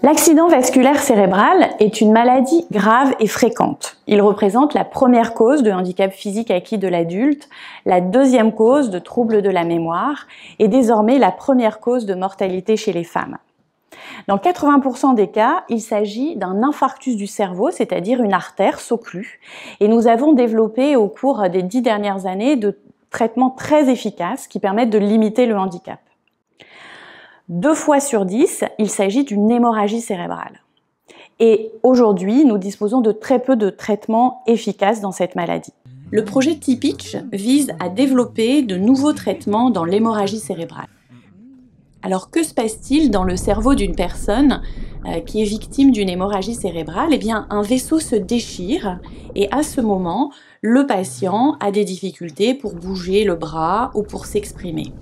L'accident vasculaire cérébral est une maladie grave et fréquente. Il représente la première cause de handicap physique acquis de l'adulte, la deuxième cause de troubles de la mémoire et désormais la première cause de mortalité chez les femmes. Dans 80% des cas, il s'agit d'un infarctus du cerveau, c'est-à-dire une artère s'occlue. Et nous avons développé au cours des 10 dernières années de traitements très efficaces qui permettent de limiter le handicap. 2 fois sur 10, il s'agit d'une hémorragie cérébrale. Et aujourd'hui, nous disposons de très peu de traitements efficaces dans cette maladie. Le projet T-Pitch vise à développer de nouveaux traitements dans l'hémorragie cérébrale. Alors que se passe-t-il dans le cerveau d'une personne qui est victime d'une hémorragie cérébrale? Eh bien, un vaisseau se déchire et à ce moment, le patient a des difficultés pour bouger le bras ou pour s'exprimer.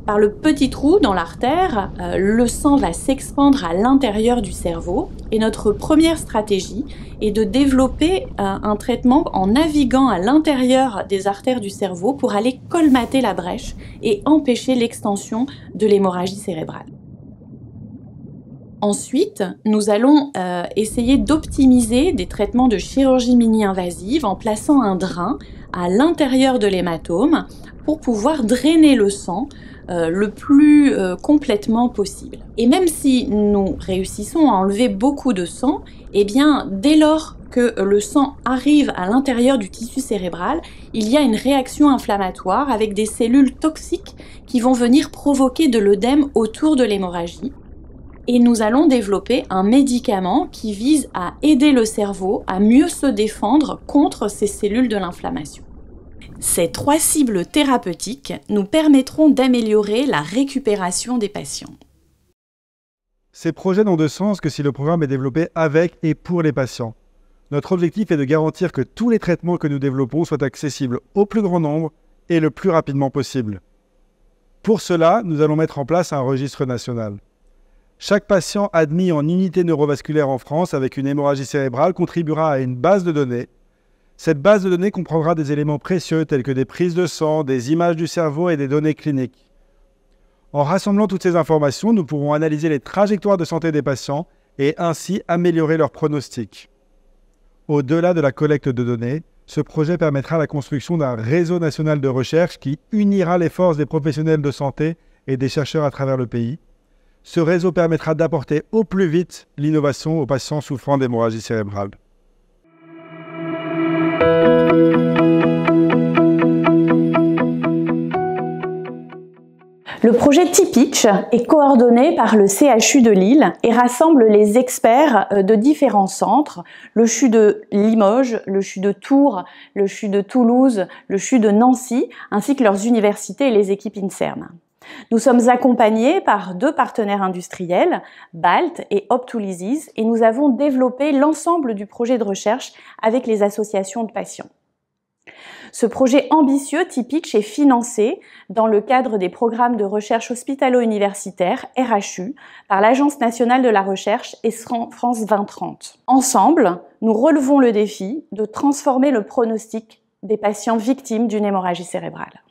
Par le petit trou dans l'artère, le sang va s'expandre à l'intérieur du cerveau et notre première stratégie est de développer un traitement en naviguant à l'intérieur des artères du cerveau pour aller colmater la brèche et empêcher l'extension de l'hémorragie cérébrale. Ensuite, nous allons essayer d'optimiser des traitements de chirurgie mini-invasive en plaçant un drain à l'intérieur de l'hématome pour pouvoir drainer le sang le plus complètement possible. Et même si nous réussissons à enlever beaucoup de sang, eh bien, dès lors que le sang arrive à l'intérieur du tissu cérébral, il y a une réaction inflammatoire avec des cellules toxiques qui vont venir provoquer de l'œdème autour de l'hémorragie. Et nous allons développer un médicament qui vise à aider le cerveau à mieux se défendre contre ces cellules de l'inflammation. Ces 3 cibles thérapeutiques nous permettront d'améliorer la récupération des patients. Ces projets n'ont de sens que si le programme est développé avec et pour les patients. Notre objectif est de garantir que tous les traitements que nous développons soient accessibles au plus grand nombre et le plus rapidement possible. Pour cela, nous allons mettre en place un registre national. Chaque patient admis en unité neurovasculaire en France avec une hémorragie cérébrale contribuera à une base de données. Cette base de données comprendra des éléments précieux tels que des prises de sang, des images du cerveau et des données cliniques. En rassemblant toutes ces informations, nous pourrons analyser les trajectoires de santé des patients et ainsi améliorer leurs pronostics. Au-delà de la collecte de données, ce projet permettra la construction d'un réseau national de recherche qui unira les forces des professionnels de santé et des chercheurs à travers le pays. Ce réseau permettra d'apporter au plus vite l'innovation aux patients souffrant d'hémorragie cérébrale. Le projet T-Pitch est coordonné par le CHU de Lille et rassemble les experts de différents centres, le CHU de Limoges, le CHU de Tours, le CHU de Toulouse, le CHU de Nancy, ainsi que leurs universités et les équipes INSERM. Nous sommes accompagnés par 2 partenaires industriels, BALT et Optulysis, et nous avons développé l'ensemble du projet de recherche avec les associations de patients. Ce projet ambitieux, T-Pitch, est financé dans le cadre des programmes de recherche hospitalo-universitaire, RHU, par l'Agence nationale de la recherche et France 2030. Ensemble, nous relevons le défi de transformer le pronostic des patients victimes d'une hémorragie cérébrale.